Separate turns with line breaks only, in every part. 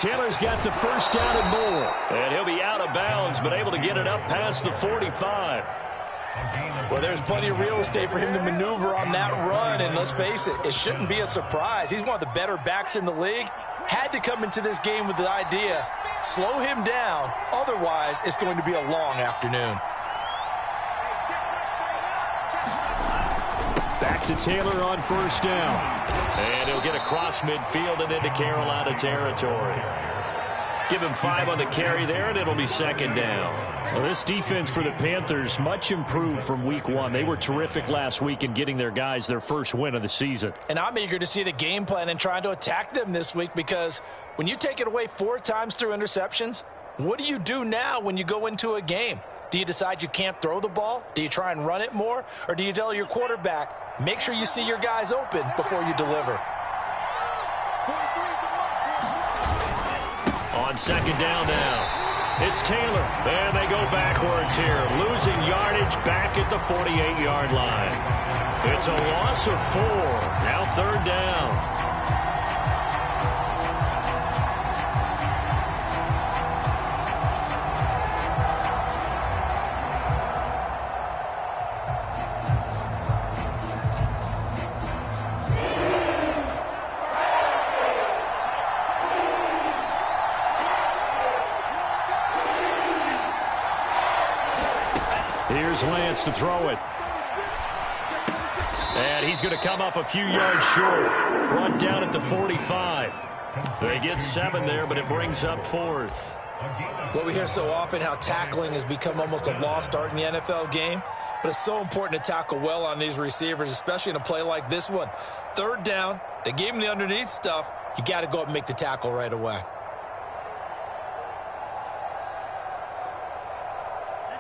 Taylor's got the first down and more. And he'll be out of bounds, but able to get it up past the 45.
Well, there's plenty of real estate for him to maneuver on that run, and let's face it, it shouldn't be a surprise. He's one of the better backs in the league. Had to come into this game with the idea, slow him down, otherwise it's going to be a long afternoon.
Back to Taylor on first down. And he'll get across midfield and into Carolina territory. Give him 5 on the carry there, and it'll be second down. Well, this defense for the Panthers, much improved from week 1. They were terrific last week in getting their guys their first win of the season.
And I'm eager to see the game plan and trying to attack them this week, because when you take it away 4 times through interceptions, what do you do now when you go into a game? Do you decide you can't throw the ball? Do you try and run it more? Or do you tell your quarterback, make sure you see your guys open before you deliver?
On second down now, it's Taylor. And they go backwards here, losing yardage back at the 48-yard line. It's a loss of 4. Now third down. Here's Lance to throw it. And he's going to come up a few yards short. Brought down at the 45. They get 7 there, but it brings up 4th.
What we hear so often, how tackling has become almost a lost art in the NFL game. But it's so important to tackle well on these receivers, especially in a play like this one. Third down, they gave him the underneath stuff. You got to go up and make the tackle right away.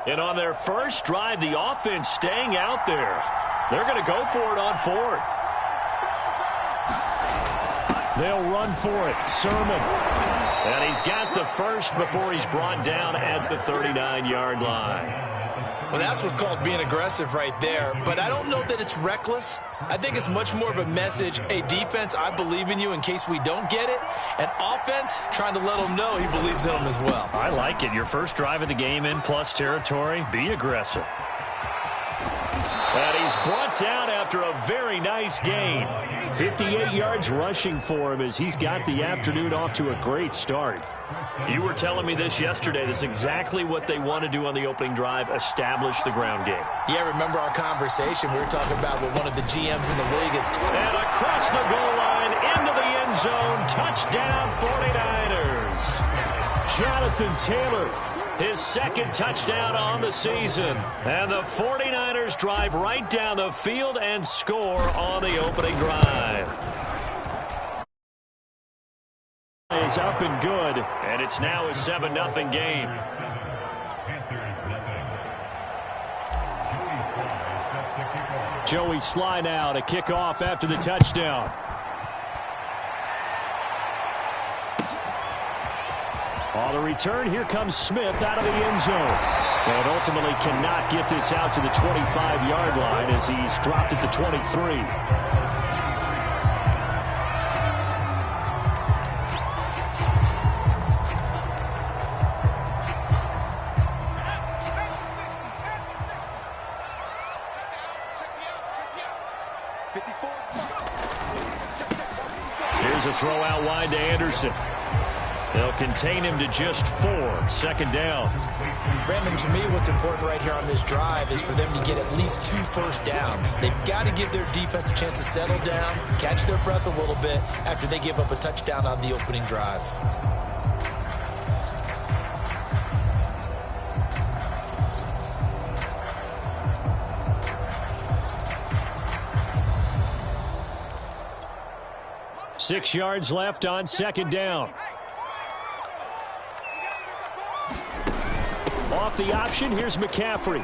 And on their first drive, the offense staying out there. They're going to go for it on 4th. They'll run for it. Sermon. And he's got the first before he's brought down at the 39-yard line.
Well, that's what's called being aggressive right there. But I don't know that it's reckless. I think it's much more of a message, hey, defense, I believe in you in case we don't get it. And offense, trying to let him know he believes in them as well.
I like it. Your first drive of the game in plus territory, be aggressive. And he's brought down after a very nice gain. 58 yards rushing for him as he's got the afternoon off to a great start. You were telling me this yesterday. That's exactly what they want to do on the opening drive, establish the ground game.
Yeah, remember our conversation? We were talking about what one of the GMs in the league is.
And across the goal line, into the end zone, touchdown 49ers. Jonathan Taylor, his second touchdown on the season. And the 49ers drive right down the field and score on the opening drive. Is up and good, and it's now a 7-0 game. Joey Sly now to kick off after the touchdown. On the return, here comes Smith out of the end zone. And ultimately cannot get this out to the 25-yard line as he's dropped at the 23. Here's a throw out wide to Anderson. They'll contain him to just 4. Second down.
Brandon, to me, what's important right here on this drive is for them to get at least 2 first downs. They've got to give their defense a chance to settle down, catch their breath a little bit after they give up a touchdown on the opening drive.
Six yards left on second down. Off the option, here's McCaffrey.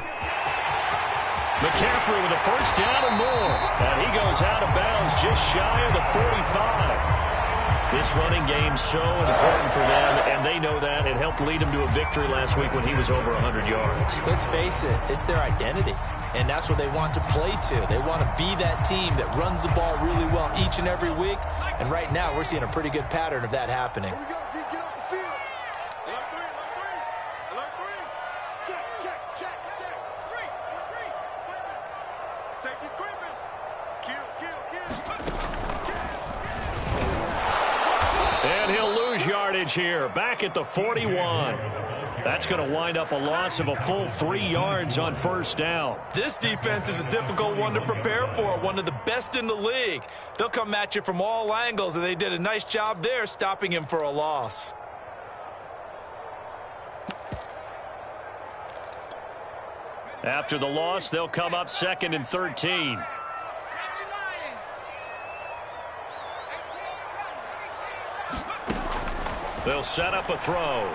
McCaffrey with a first down and more. And he goes out of bounds just shy of the 45. This running game's so important for them, and they know that. It helped lead them to a victory last week when he was over 100 yards.
Let's face it, it's their identity. And that's what they want to play to. They want to be that team that runs the ball really well each and every week. And right now, we're seeing a pretty good pattern of that happening.
And he'll lose yardage here, back at the 41. That's going to wind up a loss of a full 3 yards on first down.
This defense is a difficult one to prepare for, one of the best in the league. They'll come at you from all angles, and they did a nice job there stopping him for a loss.
After the loss, they'll come up 2nd and 13. They'll set up a throw.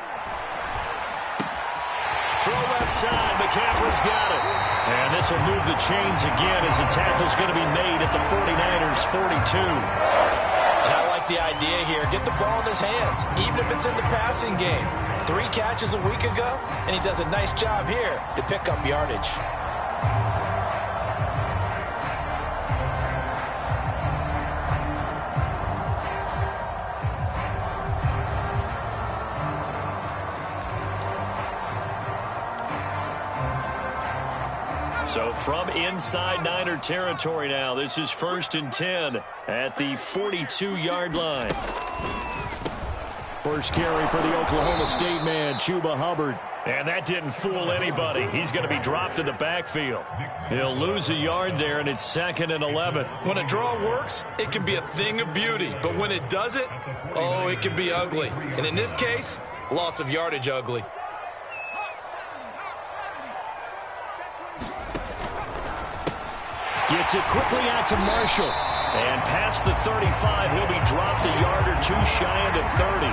Throw left side. McCaffrey's got it. And this will move the chains again as the tackle's going to be made at the 49ers' 42.
And I like the idea here. Get the ball in his hands, even if it's in the passing game. 3 catches a week ago, and he does a nice job here to pick up yardage.
So from inside Niner territory now, this is 1st and 10 at the 42-yard line. First carry for the Oklahoma State man, Chuba Hubbard. And that didn't fool anybody. He's going to be dropped in the backfield. He'll lose a yard there, and it's 2nd and 11.
When a draw works, it can be a thing of beauty. But when it doesn't, oh, it can be ugly. And in this case, loss of yardage ugly.
Gets it quickly out to Marshall. And past the 35, he'll be dropped a yard or 2 shy of the 30.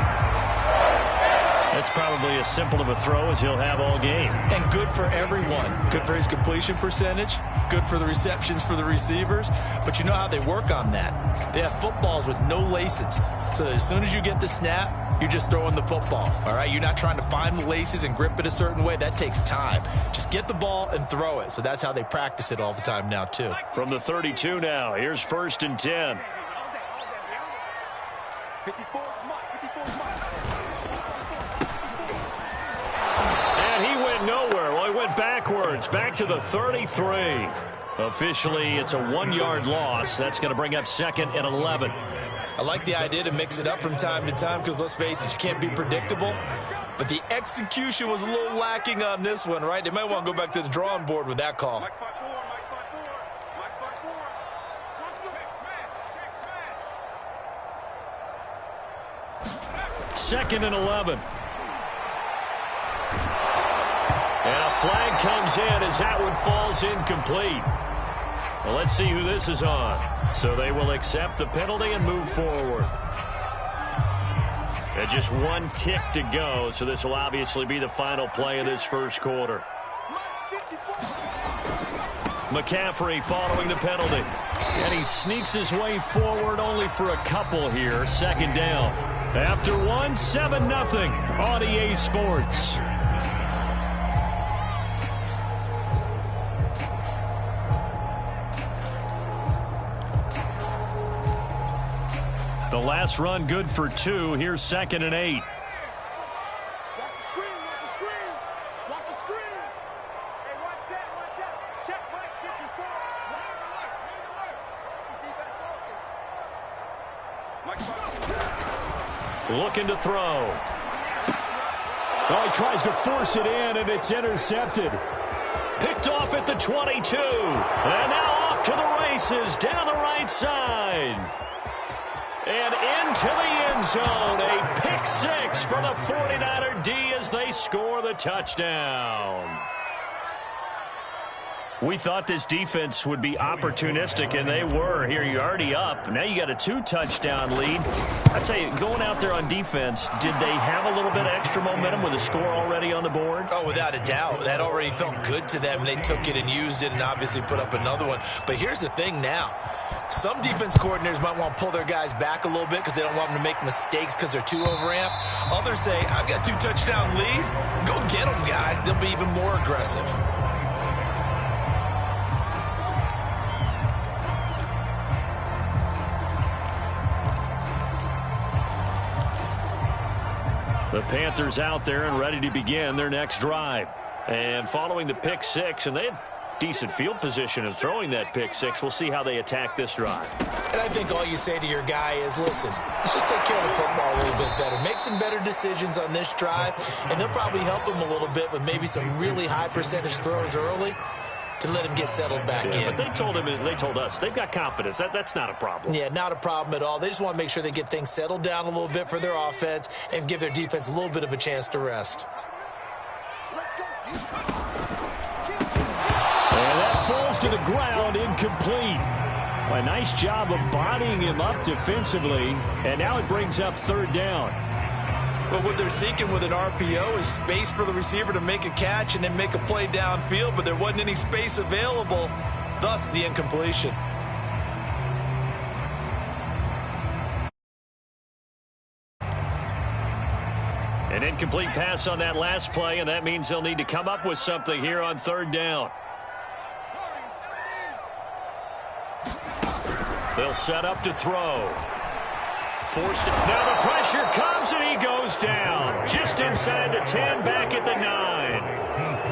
That's probably as simple of a throw as he'll have all game.
And good for everyone. Good for his completion percentage. Good for the receptions for the receivers. But you know how they work on that. They have footballs with no laces. So that as soon as you get the snap, you're just throwing the football. All right? You're not trying to find the laces and grip it a certain way. That takes time. Just get the ball and throw it. So that's how they practice it all the time now, too.
From the 32 now, here's 1st and 10. And he went nowhere. Well, he went backwards, back to the 33. Officially, it's a 1-yard loss. That's going to bring up 2nd and 11.
I like the idea to mix it up from time to time because, let's face it, you can't be predictable. But the execution was a little lacking on this one, right? They might want to go back to the drawing board with that call.
Second and 11. And a flag comes in as that one falls incomplete. Well, let's see who this is on. So they will accept the penalty and move forward. And just 1 tick to go, so this will obviously be the final play of this first quarter. McCaffrey following the penalty. And he sneaks his way forward only for a couple here. 2nd down. After 1, 7-0 on EA Sports. The last run good for 2. Here's 2nd and 8.
Watch the screen, watch the screen. Watch the screen. Hey, watch that. Check right, 54.
Looking to throw. Oh, he tries to force it in, and it's intercepted. Picked off at the 22. And now off to the races down the right side. And into the end zone. A pick 6 for the 49er D as they score the touchdown. We thought this defense would be opportunistic, and they were. Here, you're already up. Now you got a 2-touchdown lead. I tell you, going out there on defense, did they have a little bit of extra momentum with a score already on the board?
Oh, without a doubt. That already felt good to them. They took it and used it and obviously put up another one. But here's the thing now. Some defense coordinators might want to pull their guys back a little bit because they don't want them to make mistakes because they're too overamped. Others say, I've got a 2-touchdown lead. Go get them, guys. They'll be even more aggressive.
The Panthers out there and ready to begin their next drive. And following the pick 6, and they had decent field position and throwing that pick six. We'll see how they attack this drive.
And I think all you say to your guy is, listen, let's just take care of the football a little bit better. Make some better decisions on this drive, and they'll probably help him a little bit with maybe some really high percentage throws early to let him get settled back in.
But they told us they've got confidence. That's not a problem.
Yeah, not a problem at all. They just want to make sure they get things settled down a little bit for their offense and give their defense a little bit of a chance to rest.
And that falls to the ground, incomplete. A nice job of bodying him up defensively, and now it brings up third down.
But what they're seeking with an RPO is space for the receiver to make a catch and then make a play downfield, but there wasn't any space available, thus the incompletion.
An incomplete pass on that last play, and that means they'll need to come up with something here on third down. They'll set up to throw. Forced it. Now the pressure comes, and he goes down. Just inside the 10, back at the 9.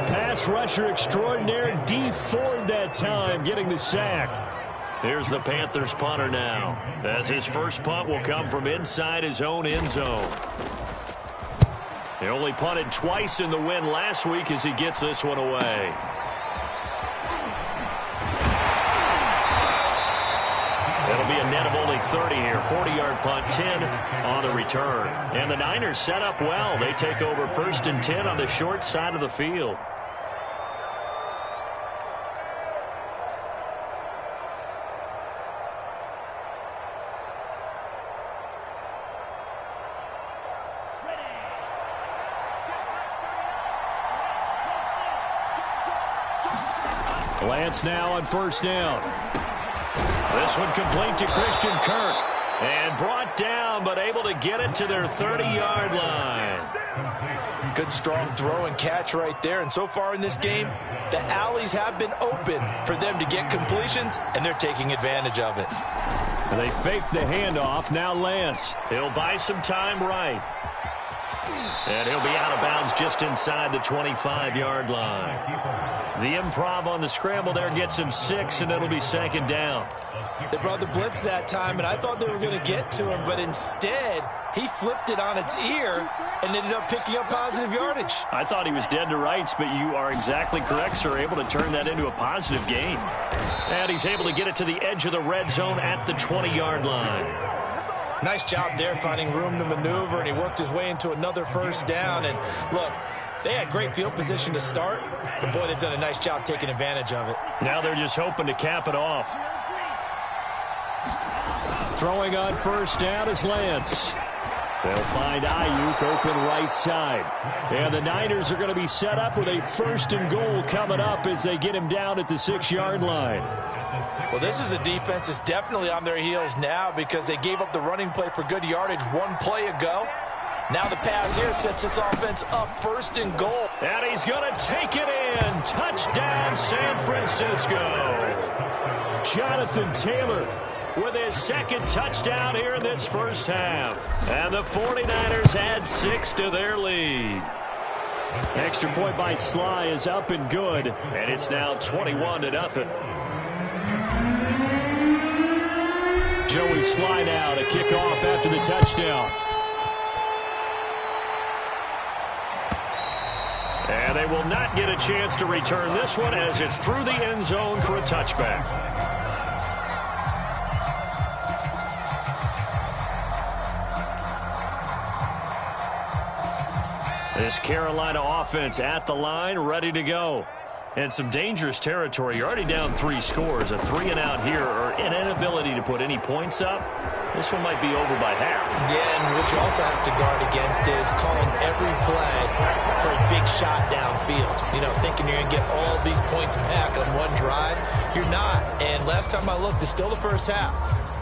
Pass rusher extraordinaire, D Ford that time, getting the sack. Here's the Panthers punter now, as his first punt will come from inside his own end zone. He only punted twice in the win last week as he gets this one away. It'll be a net of only 30 here. 40-yard punt, 10 on the return. And the Niners set up well. They take over 1st and 10 on the short side of the field. Lance now on 1st down. This one complete to Christian Kirk. And brought down, but able to get it to their 30-yard line.
Good, strong throw and catch right there. And so far in this game, the alleys have been open for them to get completions, and they're taking advantage of it.
And they fake the handoff. Now Lance. He'll buy some time right. And he'll be out of bounds just inside the 25-yard line. The improv on the scramble there gets him 6, and it'll be 2nd down.
They brought the blitz that time, and I thought they were going to get to him, but instead he flipped it on its ear and ended up picking up positive yardage.
I thought he was dead to rights, but you are exactly correct, sir. Able to turn that into a positive gain. And he's able to get it to the edge of the red zone at the 20-yard line.
Nice job there finding room to maneuver, and he worked his way into another 1st down. And look, they had great field position to start, but boy, they've done a nice job taking advantage of it.
Now they're just hoping to cap it off. Throwing on 1st down is Lance. They'll find Ayuk open right side. And the Niners are going to be set up with a 1st and goal coming up as they get him down at the 6-yard line.
Well, this is a defense that's definitely on their heels now because they gave up the running play for good yardage one play ago. Now the pass here sets this offense up 1st and goal.
And he's going to take it in. Touchdown, San Francisco. Jonathan Taylor with his 2nd touchdown here in this 1st half. And the 49ers add 6 to their lead. Extra point by Sly is up and good. And it's now 21-0. Joey Sly now to kick off after the touchdown. And they will not get a chance to return this one as it's through the end zone for a touchback. This Carolina offense at the line, ready to go. And some dangerous territory. You're already down 3 scores. A 3-and-out here, or an inability to put any points up. This one might be over by half.
Yeah, and what you also have to guard against is calling every play for a big shot downfield. You know, thinking you're going to get all these points back on one drive. You're not. And last time I looked, it's still the 1st half.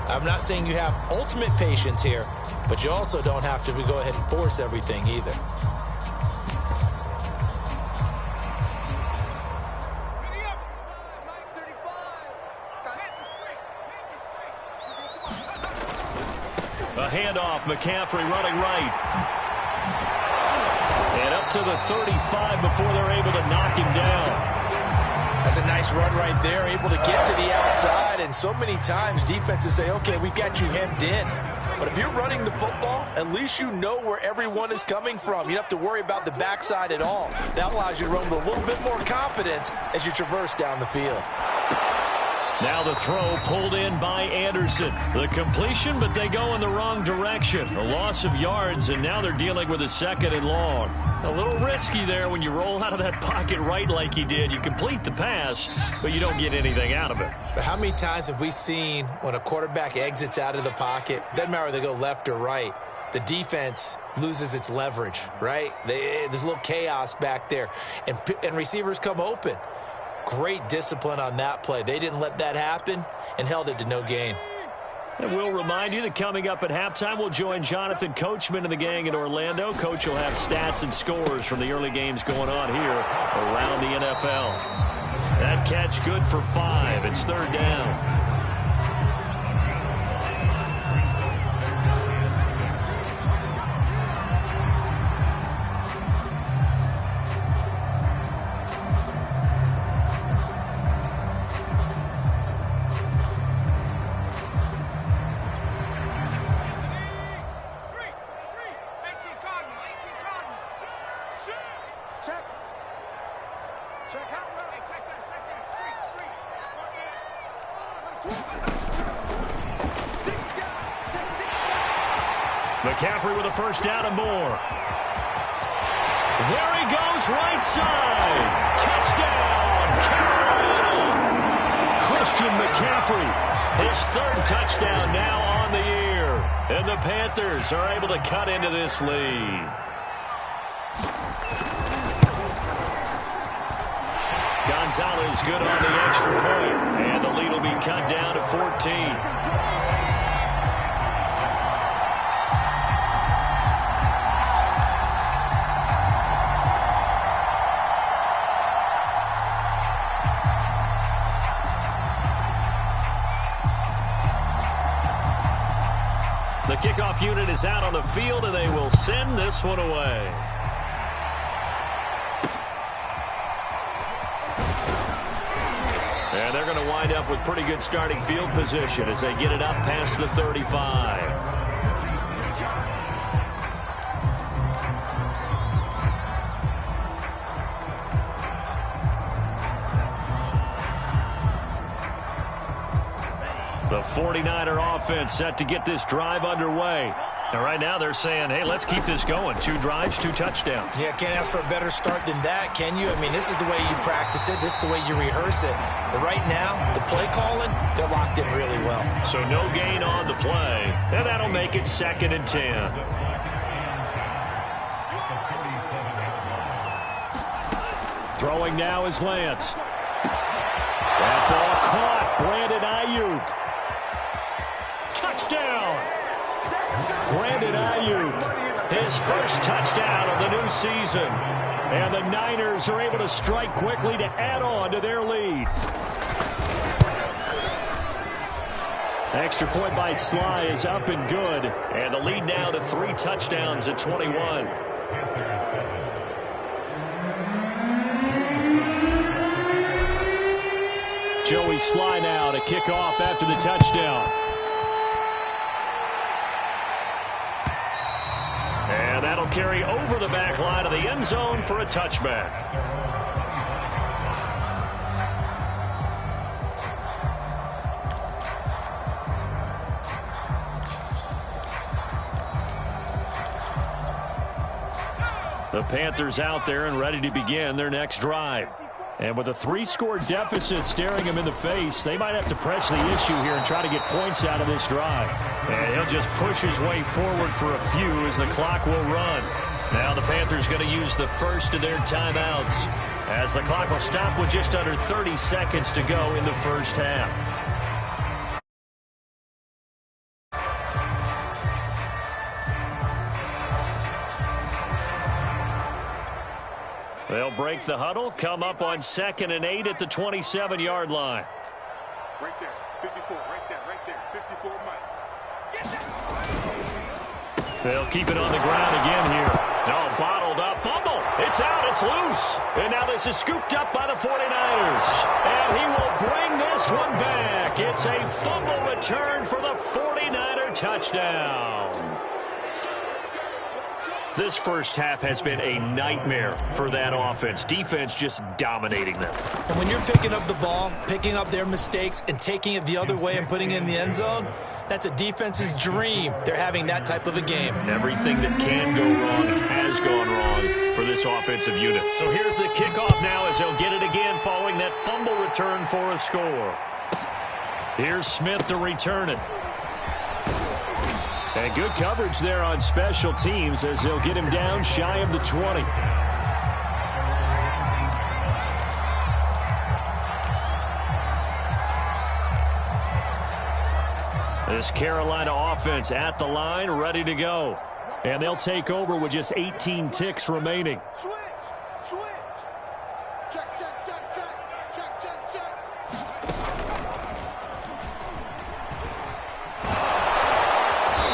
I'm not saying you have ultimate patience here, but you also don't have to go ahead and force everything either.
A handoff, McCaffrey running right. And up to the 35 before they're able to knock him down.
That's a nice run right there, able to get to the outside. And so many times defenses say, okay, we've got you hemmed in. But if you're running the football, at least you know where everyone is coming from. You don't have to worry about the backside at all. That allows you to run with a little bit more confidence as you traverse down the field.
Now the throw pulled in by Anderson. The completion, but they go in the wrong direction. A loss of yards, and now they're dealing with a 2nd and long. A little risky there when you roll out of that pocket right like he did. You complete the pass, but you don't get anything out of it.
But how many times have we seen when a quarterback exits out of the pocket, doesn't matter whether they go left or right, the defense loses its leverage, right? There's a little chaos back there, and receivers come open. Great discipline on that play. They didn't let that happen and held it to no gain.
And we'll remind you that coming up at halftime, we'll join Jonathan Coachman and the gang in Orlando. Coach will have stats and scores from the early games going on here around the NFL. That catch good for 5. It's 3rd down. McCaffrey with a 1st down and more. There he goes, right side. Touchdown, Carolina. Christian McCaffrey, his 3rd touchdown now on the year. And the Panthers are able to cut into this lead. Gonzalez good on the extra point. And the lead will be cut down to 14. The kickoff unit is out on the field, and they will send this one away. And they're going to wind up with pretty good starting field position as they get it up past the 35. The 49er offense set to get this drive underway. And right now they're saying, hey, let's keep this going. 2 drives, 2 touchdowns.
Yeah, can't ask for a better start than that, can you? I mean, this is the way you practice it. This is the way you rehearse it. But right now, the play calling, they're locked in really well.
So no gain on the play. And that'll make it 2nd and 10. Throwing now is Lance. That ball caught. Brandon Ayuk. Touchdown! Brandon Ayuk, his 1st touchdown of the new season. And the Niners are able to strike quickly to add on to their lead. Extra point by Sly is up and good. And the lead now to 3 touchdowns at 21. Joey Sly now to kick off after the touchdown. And that'll carry over the back line of the end zone for a touchback. The Panthers out there and ready to begin their next drive. And with a 3-score deficit staring him in the face, they might have to press the issue here and try to get points out of this drive. And he'll just push his way forward for a few as the clock will run. Now the Panthers going to use the first of their timeouts as the clock will stop with just under 30 seconds to go in the first half. They'll break the huddle, come up on 2nd and 8 at the 27-yard line.
Right there, 54, right there, 54, Mike.
They'll keep it on the ground again here. No, bottled up, fumble. It's out. It's loose. And now this is scooped up by the 49ers. And he will bring this one back. It's a fumble return for the 49er touchdown. This first half has been a nightmare for that offense. Defense just dominating them.
And when you're picking up the ball, picking up their mistakes, and taking it the other way and putting it in the end zone, that's a defense's dream. They're having that type of a game.
And everything that can go wrong has gone wrong for this offensive unit. So here's the kickoff now as they'll get it again following that fumble return for a score. Here's Smith to return it. And good coverage there on special teams as they'll get him down shy of the 20. This Carolina offense at the line, ready to go. And they'll take over with just 18 ticks remaining.
Switch. Check.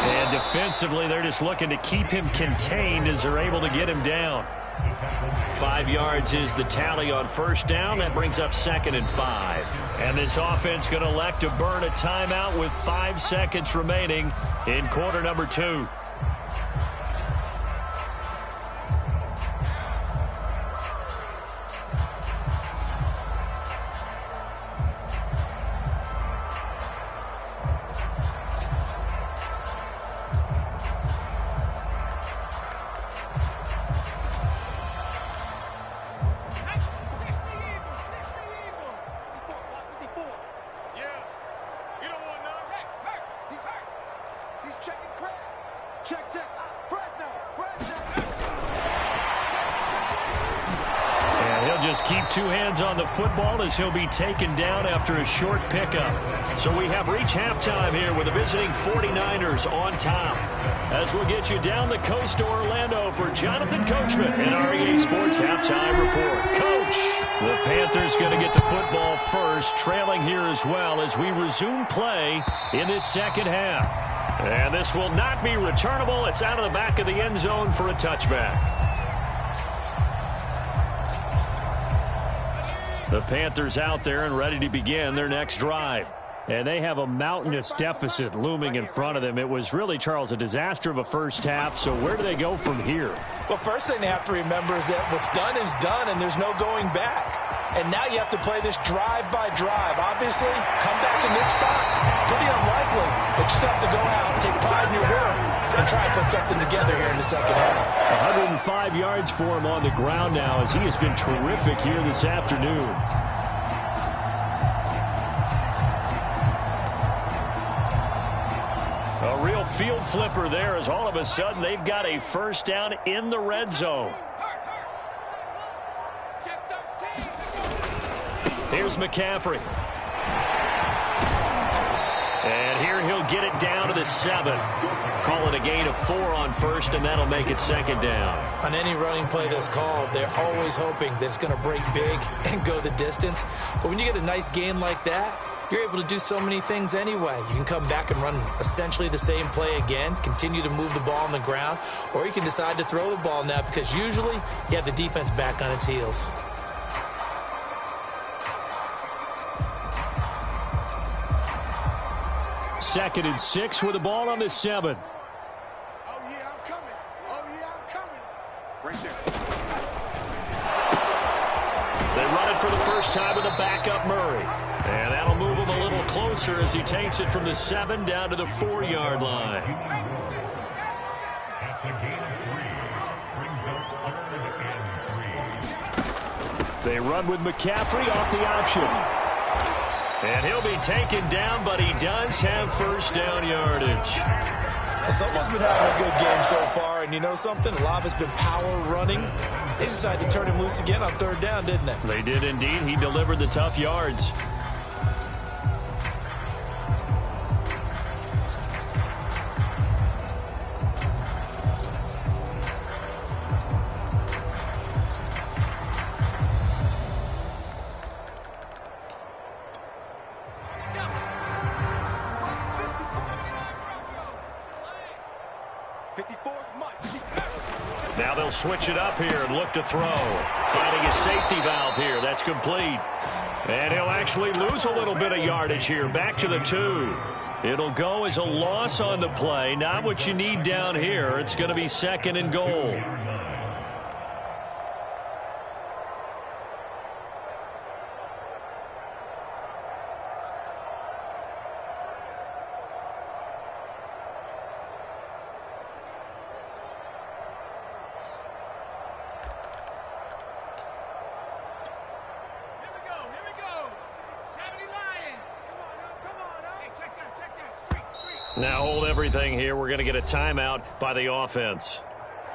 And defensively, they're just looking to keep him contained as they're able to get him down. 5 yards is the tally on first down. That brings up 2nd and 5. And this offense going to elect to burn a timeout with 5 seconds remaining in quarter number 2. Just keep 2 hands on the football as he'll be taken down after a short pickup. So we have reached halftime here with the visiting 49ers on top. As we'll get you down the coast to Orlando for Jonathan Coachman and REA Sports Halftime Report. Coach, the Panthers going to get the football first, trailing here as well as we resume play in this second half. And this will not be returnable. It's out of the back of the end zone for a touchback. The Panthers out there and ready to begin their next drive. And they have a mountainous deficit looming in front of them. It was really, Charles, a disaster of a first half. So where do they go from here?
Well, first thing they have to remember is that what's done is done, and there's no going back. And now you have to play this drive by drive. Obviously, come back in this spot, pretty unlikely. But you still have to go out, take pride in your work, and try and put something together here in the second half.
105 yards for him on the ground now as he has been terrific here this afternoon. A real field flipper there as all of a sudden they've got a first down in the red zone. Here's McCaffrey. And here he'll get it down to the 7. Call it a gain of 4 on first, and that'll make it second down.
On any running play that's called, they're always hoping that it's going to break big and go the distance. But when you get a nice gain like that, you're able to do so many things anyway. You can come back and run essentially the same play again, continue to move the ball on the ground, or you can decide to throw the ball now because usually you have the defense back on its heels.
Second and 6 with the ball on the 7.
Oh, yeah, I'm coming. Oh, yeah, I'm coming. Right there.
They run it for the first time with a backup Murray. And that'll move him a little closer as he takes it from the 7 down to the 4-yard line. They run with McCaffrey off the option. And he'll be taken down, but he does have first down yardage.
Someone's been having a good game so far, and you know something? A lot of it's been power running. They decided to turn him loose again on 3rd down, didn't they?
They did indeed. He delivered the tough yards. Now they'll switch it up here and look to throw. Finding a safety valve here. That's complete. And he'll actually lose a little bit of yardage here. Back to the 2. It'll go as a loss on the play. Not what you need down here. It's going to be 2nd and goal. Now hold everything here. We're going to get a timeout by the offense.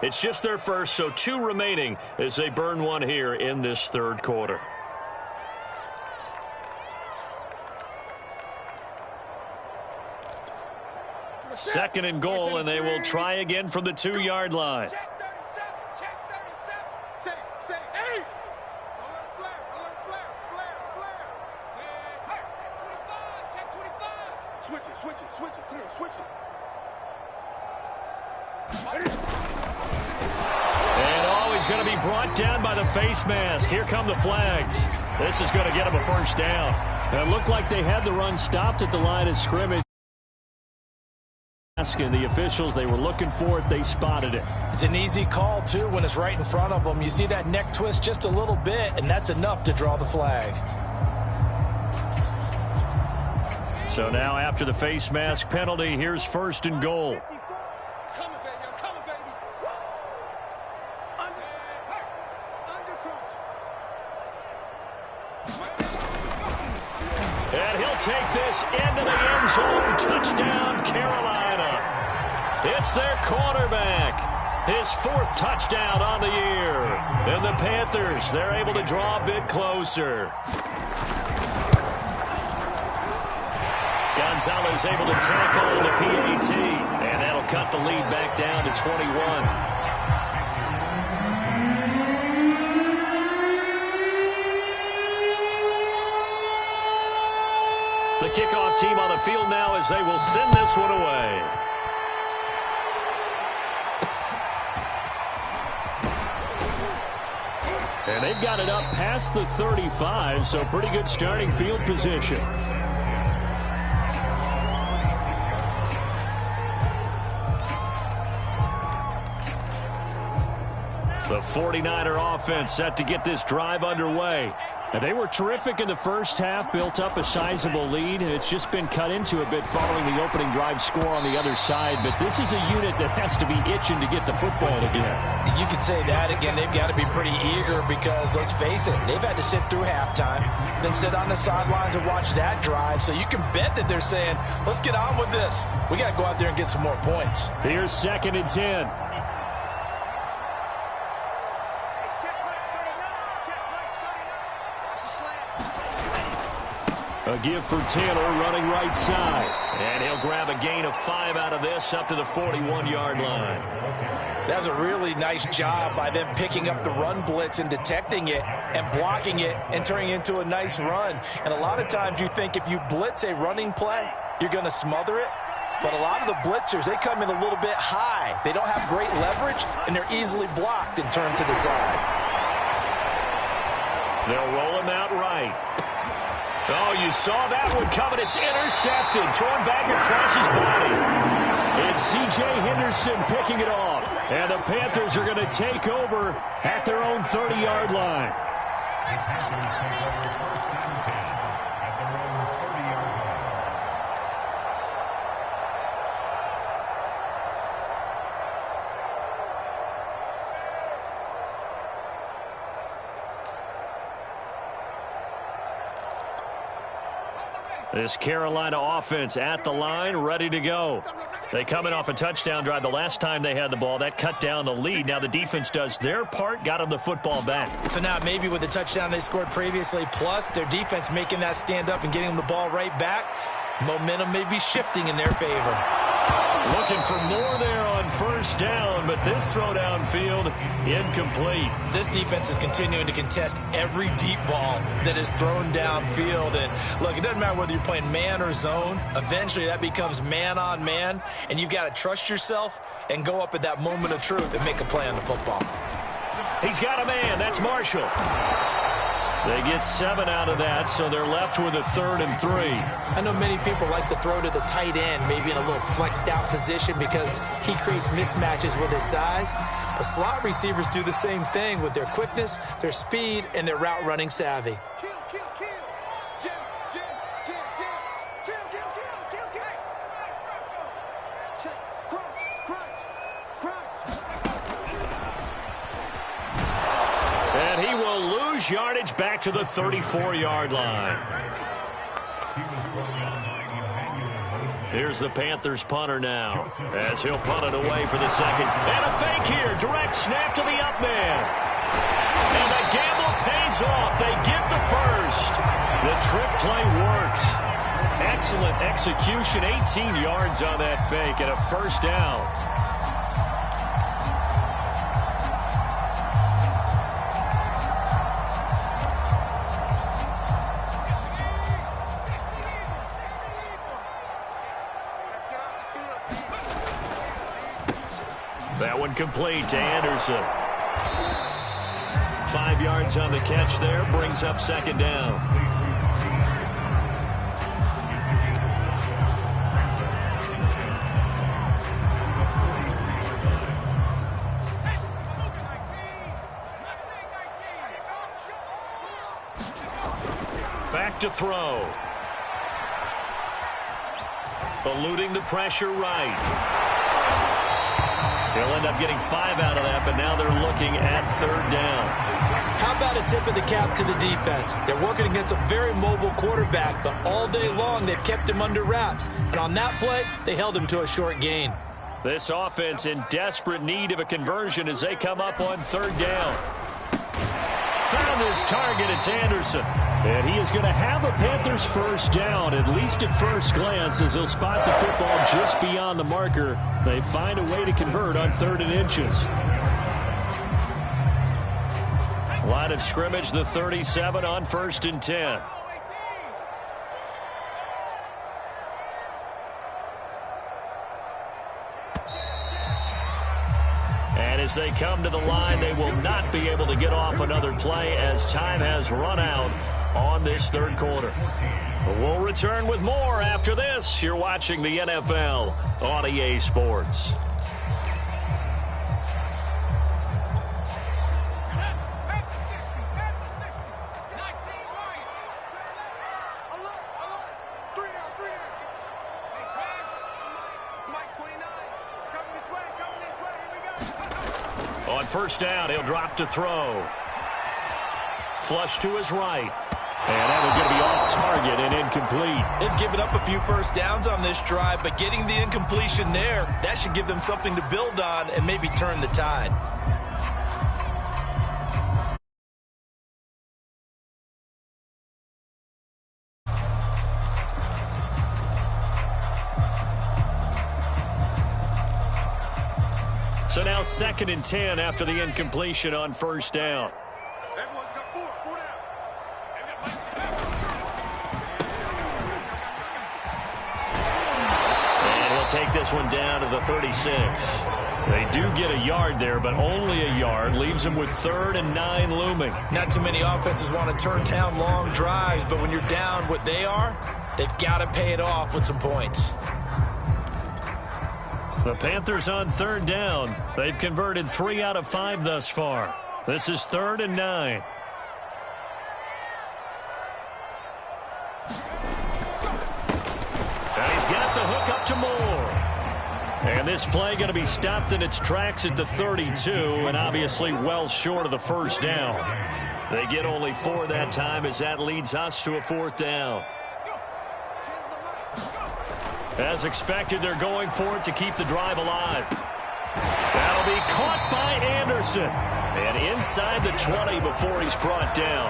It's just their first, so 2 remaining as they burn one here in this 3rd quarter. Second and goal, and they will try again from the 2-yard line.
Check 37. Check 37. Say, hey. Alert flare. Alert flare. Flare. Say, hey. 25. Check 25. Switch it. Come on, switch it.
And he's going to be brought down by the face mask. Here come the flags. This is going to get him a first down. It looked like they had the run stopped at the line of scrimmage. And the officials, they were looking for it. They spotted it.
It's an easy call, too, when it's right in front of them. You see that neck twist just a little bit, and that's enough to draw the flag.
So now after the face mask penalty, here's 1st and goal.
Coming, baby. I'm coming, baby. Under crunch.
And he'll take this into the end zone. Touchdown, Carolina. It's their quarterback. His 4th touchdown on the year. And the Panthers, they're able to draw a bit closer. Gonzalez able to tackle the PAT. And that'll cut the lead back down to 21. The kickoff team on the field now as they will send this one away. And they've got it up past the 35, so pretty good starting field position. The 49er offense set to get this drive underway. And they were terrific in the first half, built up a sizable lead, and it's just been cut into a bit following the opening drive score on the other side. But this is a unit that has to be itching to get the football again.
You could say that again. They've got to be pretty eager because, let's face it, they've had to sit through halftime, then sit on the sidelines and watch that drive. So you can bet that they're saying, let's get on with this. We got to go out there and get some more points.
Here's 2nd and 10. A give for Taylor running right side. And he'll grab a gain of 5 out of this up to the 41-yard line.
That's a really nice job by them picking up the run blitz and detecting it and blocking it and turning it into a nice run. And a lot of times you think if you blitz a running play, you're going to smother it. But a lot of the blitzers, they come in a little bit high. They don't have great leverage, and they're easily blocked and turned to the side.
They'll roll him out right. Oh, you saw that one coming. It's intercepted. Thrown back across his body. It's C.J. Henderson picking it off. And the Panthers are going to take over at their own 30-yard line. This Carolina offense at the line, ready to go. They coming off a touchdown drive the last time they had the ball. That cut down the lead. Now the defense does their part, got them the football back.
So now maybe with the touchdown they scored previously, plus their defense making that stand up and getting them the ball right back, momentum may be shifting in their favor.
Looking for more there on first down, but this throw downfield incomplete.
This defense is continuing to contest every deep ball that is thrown downfield. And look, it doesn't matter whether you're playing man or zone. Eventually that becomes man on man, and you've got to trust yourself and go up at that moment of truth and make a play on the football.
He's got a man. That's Marshall. They get 7 out of that, so they're left with a 3rd and 3.
I know many people like to throw to the tight end, maybe in a little flexed out position because he creates mismatches with his size. But slot receivers do the same thing with their quickness, their speed, and their route running savvy.
Kill, kill, kill. Jim, Jim, Jim, Jim. Kill, kill, kill, kill, kill. Check, crunch, crunch, crunch.
And he will lose yardage back to the 34-yard line. Here's the Panthers punter now, as he'll punt it away for the second. And a fake here. Direct snap to the up man. And the gamble pays off. They get the first. The trick play works. Excellent execution. 18 yards on that fake and a first down. That one complete to Anderson. 5 yards on the catch there, brings up second down. Back to throw. Eluding the pressure right. They'll end up getting 5 out of that, but now they're looking at 3rd down.
How about a tip of the cap to the defense? They're working against a very mobile quarterback, but all day long they've kept him under wraps. And on that play, they held him to a short gain.
This offense in desperate need of a conversion as they come up on 3rd down. Found his target, it's Anderson. And he is going to have a Panthers first down, at least at first glance, as he'll spot the football just beyond the marker. They find a way to convert on 3rd and inches. Line of scrimmage, the 37 on 1st and 10. And as they come to the line, they will not be able to get off another play as time has run out on this 3rd quarter. But we'll return with more after this. You're watching the NFL on EA Sports. On first down, he'll drop to throw. Flush to his right. And that will get to be off target and incomplete.
They've given up a few first downs on this drive, but getting the incompletion there, that should give them something to build on and maybe turn the tide.
So now 2nd and 10 after the incompletion on first down.
Everyone's got 4 down.
And he'll take this one down to the 36. They do get a yard there, but only a yard. Leaves them with 3rd and 9 looming.
Not too many offenses want to turn down long drives, but when you're down what they are, they've got to pay it off with some points.
The Panthers on 3rd down. They've converted 3 out of 5 thus far. This is 3rd and 9. And he's got the hook up to Moore. And this play going to be stopped in its tracks at the 32, and obviously well short of the first down. They get only 4 that time as that leads us to a 4th down. As expected, they're going for it to keep the drive alive. That'll be caught by Anderson. And inside the 20 before he's brought down.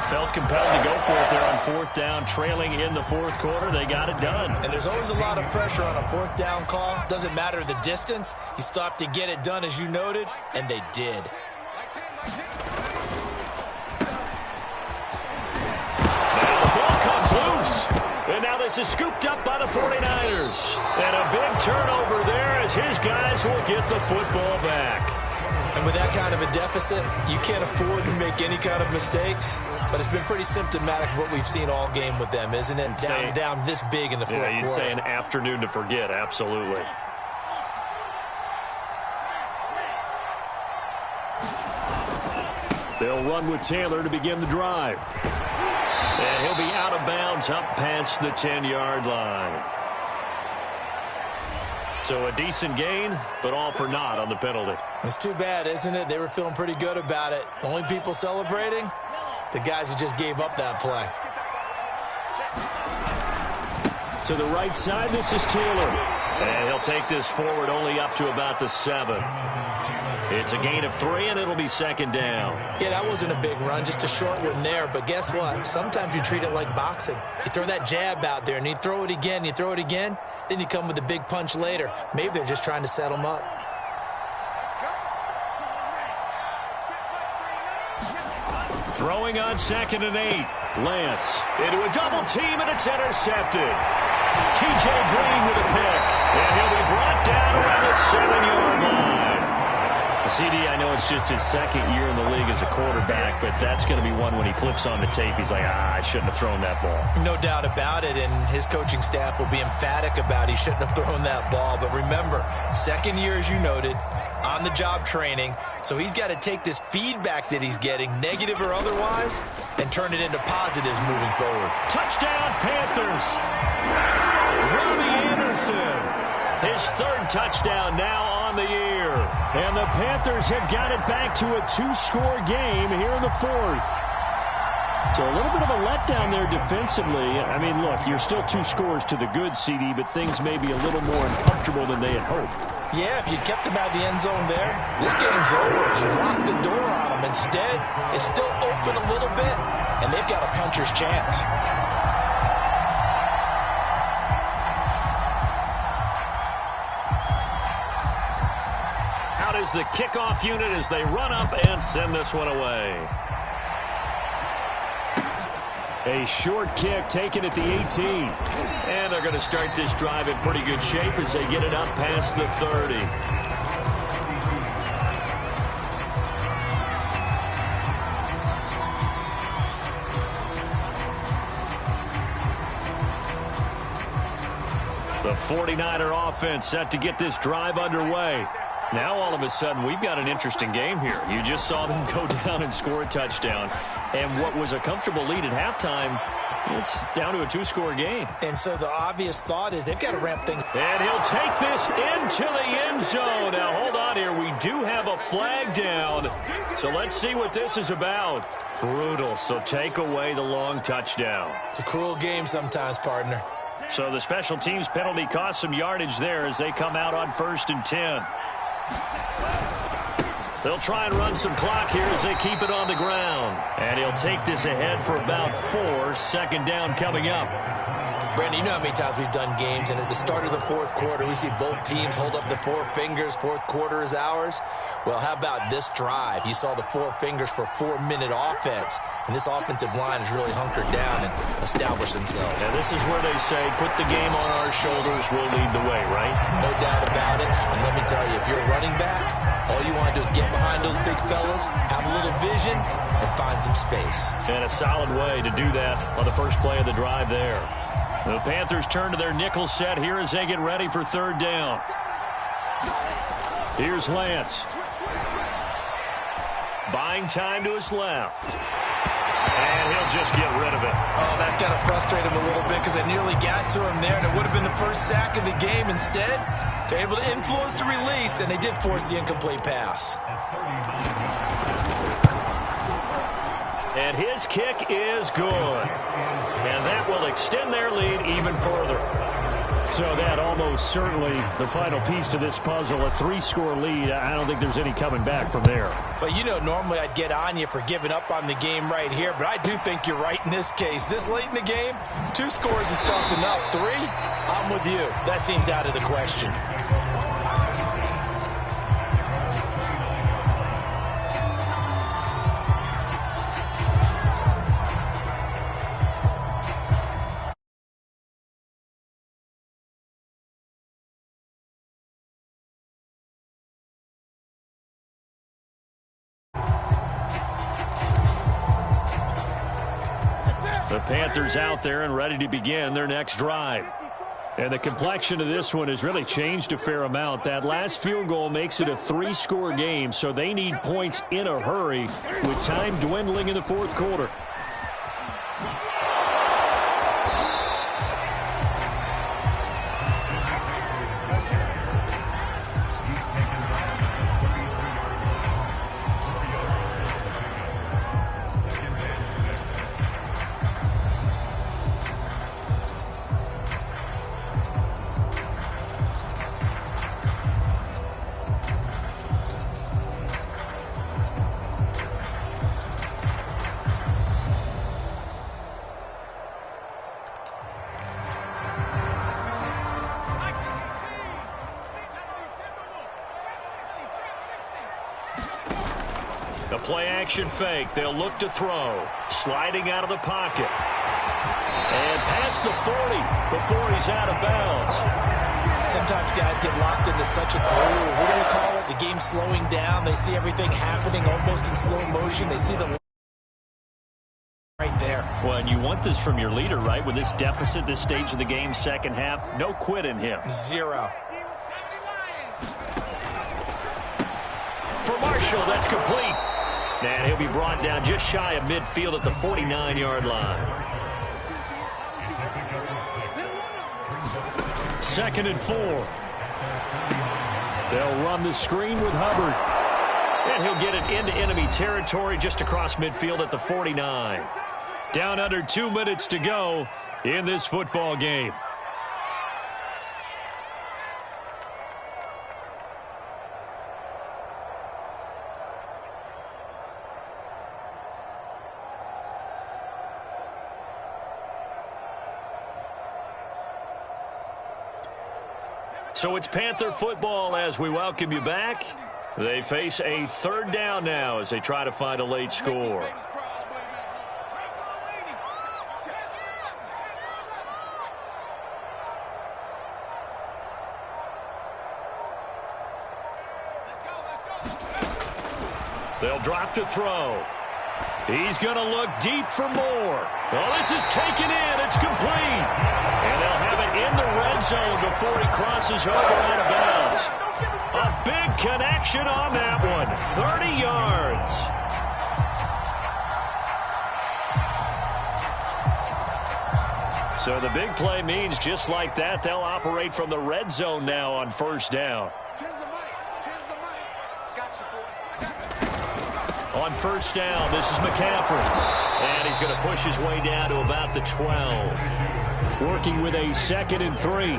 Felt compelled to go for it there on fourth down, trailing in the fourth quarter. They got it done.
And there's always a lot of pressure on a fourth down call. Doesn't matter the distance. You still have to get it done, as you noted, and they did.
Now the ball comes loose. And now this is scooped up by the 49ers. And a big turnover there as his guys will get the football back.
And with that kind of a deficit, you can't afford to make any kind of mistakes. But it's been pretty symptomatic of what we've seen all game with them, isn't it? Down this big in the fourth quarter.
Yeah, you'd say an afternoon to forget, absolutely. They'll run with Taylor to begin the drive. And he'll be out of bounds up past the 10-yard line. So a decent gain, but all for naught on the penalty.
It's too bad, isn't it? They were feeling pretty good about it. Only people celebrating? The guys who just gave up that play.
To the right side, this is Taylor. And he'll take this forward only up to about the 7. It's a gain of 3, and it'll be second down.
Yeah, that wasn't a big run, just a short one there. But guess what? Sometimes you treat it like boxing. You throw that jab out there, and you throw it again, then you come with a big punch later. Maybe they're just trying to set them up.
Throwing on 2nd and 8. Lance into a double team, and it's intercepted. T.J. Green with a pick, and he'll be brought down around the 7-yard line. CD, I know it's just his second year in the league as a quarterback, but that's going to be one when he flips on the tape. He's like, I shouldn't have thrown that ball.
No doubt about it, and his coaching staff will be emphatic about he shouldn't have thrown that ball. But remember, second year, as you noted, on-the-job training, so he's got to take this feedback that he's getting, negative or otherwise, and turn it into positives moving forward.
Touchdown, Panthers. Robbie Anderson. His 3rd touchdown now on the year. And the Panthers have got it back to a 2-score game here in the 4th. So a little bit of a letdown there defensively. I mean, look, you're still 2 scores to the good, CD, but things may be a little more uncomfortable than they had hoped.
Yeah, if you kept them out of the end zone there, this game's over. You've locked the door on them. Instead, it's still open a little bit, and they've got a puncher's chance.
Out is the kickoff unit as they run up and send this one away. A short kick taken at the 18. And they're going to start this drive in pretty good shape as they get it up past the 30. The 49er offense set to get this drive underway. Now, all of a sudden, we've got an interesting game here. You just saw them go down and score a touchdown. And what was a comfortable lead at halftime, it's down to a 2-score game.
And so the obvious thought is they've got to ramp things.
And he'll take this into the end zone. Now, hold on here. We do have a flag down. So let's see what this is about. Brutal. So take away the long touchdown.
It's a cruel game sometimes, partner.
So the special teams penalty cost some yardage there as they come out on 1st and 10. They'll try and run some clock here as they keep it on the ground. And he'll take this ahead for about 4. Second down coming up.
Brandon, you know how many times we've done games, and at the start of the fourth quarter, we see both teams hold up the 4 fingers. Fourth quarter is ours. Well, how about this drive? You saw the 4 fingers for 4-minute offense, and this offensive line has really hunkered down and established themselves.
And this is where they say, put the game on our shoulders, we'll lead the way, right?
No doubt about it. And let me tell you, if you're a running back, all you want to do is get behind those big fellas, have a little vision, and find some space.
And a solid way to do that on the first play of the drive there. The Panthers turn to their nickel set here as they get ready for 3rd down. Here's Lance. Buying time to his left. And he'll just get rid of it.
Oh, that's got to frustrate him a little bit because they nearly got to him there, and it would have been the first sack of the game. Instead, they're able to influence the release, and they did force the incomplete pass.
And his kick is good. And that will extend their lead even further. So that almost certainly the final piece to this puzzle, a 3-score lead. I don't think there's any coming back from there.
But, you know, normally I'd get on you for giving up on the game right here, but I do think you're right in this case. This late in the game, 2 scores is tough enough. 3, I'm with you. That seems out of the question.
The Panthers out there and ready to begin their next drive. And the complexion of this one has really changed a fair amount. That last field goal makes it a 3-score game, so they need points in a hurry with time dwindling in the fourth quarter. The play-action fake. They'll look to throw. Sliding out of the pocket. And past the 40 before he's out of bounds.
Sometimes guys get locked into such a groove. What do we call it? The game slowing down. They see everything happening almost in slow motion. They see the right there.
Well, and you want this from your leader, right? With this deficit, this stage of the game, second half, no quit in him.
0.
For Marshall, that's complete. And he'll be brought down just shy of midfield at the 49-yard line. 2nd and 4. They'll run the screen with Hubbard. And he'll get it into enemy territory just across midfield at the 49. Down under 2 minutes to go in this football game. So it's Panther football as we welcome you back. They face a 3rd down now as they try to find a late score. They'll drop to throw. He's going to look deep for more. Well, this is taken in. It's complete. And they'll have it in the red zone before he crosses over out of bounds. A big connection on that one. 30 yards. So the big play means just like that, they'll operate from the red zone now on 1st down. On 1st down, this is McCaffrey. And he's going to push his way down to about the 12. Working with a 2nd and 3.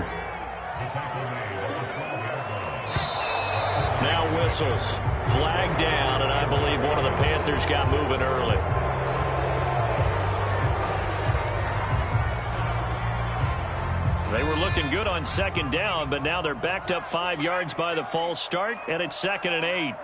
Now whistles. Flag down, and I believe one of the Panthers got moving early. They were looking good on 2nd down, but now they're backed up 5 yards by the false start, and it's 2nd and 8.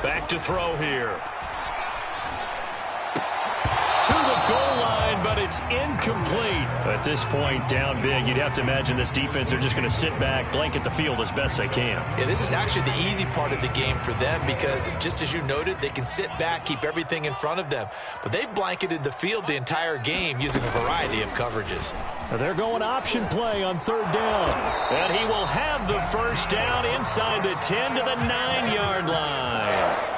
Back to throw here. To the goal line, but it's incomplete. At this point, down big, you'd have to imagine this defense, they're just going to sit back, blanket the field as best they can.
Yeah, this is actually the easy part of the game for them because, just as you noted, they can sit back, keep everything in front of them. But they've blanketed the field the entire game using a variety of coverages.
They're going option play on 3rd down. And he will have the 1st down inside the 10 to the 9-yard line.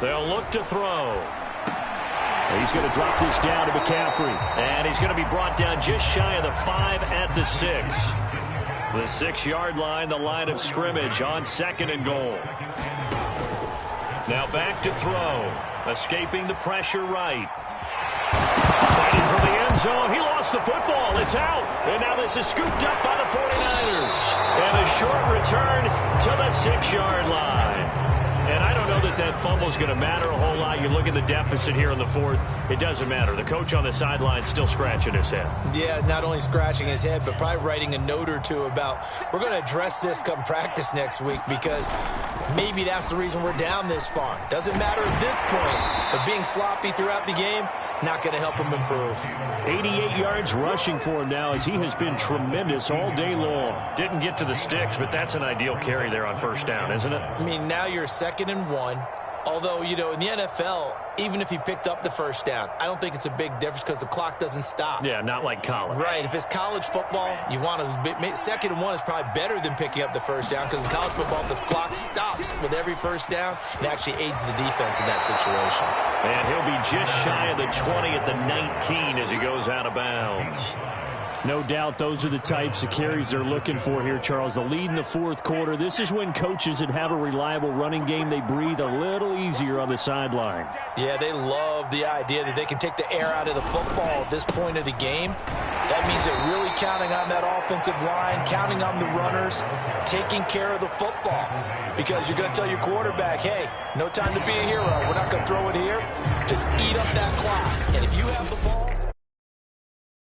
They'll look to throw. He's going to drop this down to McCaffrey. And he's going to be brought down just shy of the 5 at the 6. The 6-yard line, the line of scrimmage on 2nd and goal. Now back to throw. Escaping the pressure right. Fighting for the end zone. He lost the football. It's out. And now this is scooped up by the 49ers. And a short return to the 6-yard line. And I don't know that that fumble is going to matter a whole lot. You look at the deficit here in the 4th. It doesn't matter. The coach on the sideline still scratching his head.
Yeah, not only scratching his head, but probably writing a note or two about we're going to address this come practice next week because maybe that's the reason we're down this far. Doesn't matter at this point, but being sloppy throughout the game, not going to help him improve.
88 yards rushing for him now as he has been tremendous all day long. Didn't get to the sticks, but that's an ideal carry there on 1st down, isn't it?
I mean, now you're 2nd and 1. Although, you know, in the NFL, even if he picked up the 1st down, I don't think it's a big difference because the clock doesn't stop.
Yeah, not like college.
Right. If it's college football, you want to 2nd and 1 is probably better than picking up the 1st down because in college football, the clock stops with every 1st down and actually aids the defense in that situation.
And he'll be just shy of the 20 at the 19 as he goes out of bounds. No doubt those are the types of carries they're looking for here, Charles. The lead in the 4th quarter. This is when coaches that have a reliable running game, they breathe a little easier on the sideline.
Yeah, they love the idea that they can take the air out of the football at this point of the game. That means they're really counting on that offensive line, counting on the runners, taking care of the football. Because you're going to tell your quarterback, hey, no time to be a hero. We're not going to throw it here. Just eat up that clock. And if you have the ball,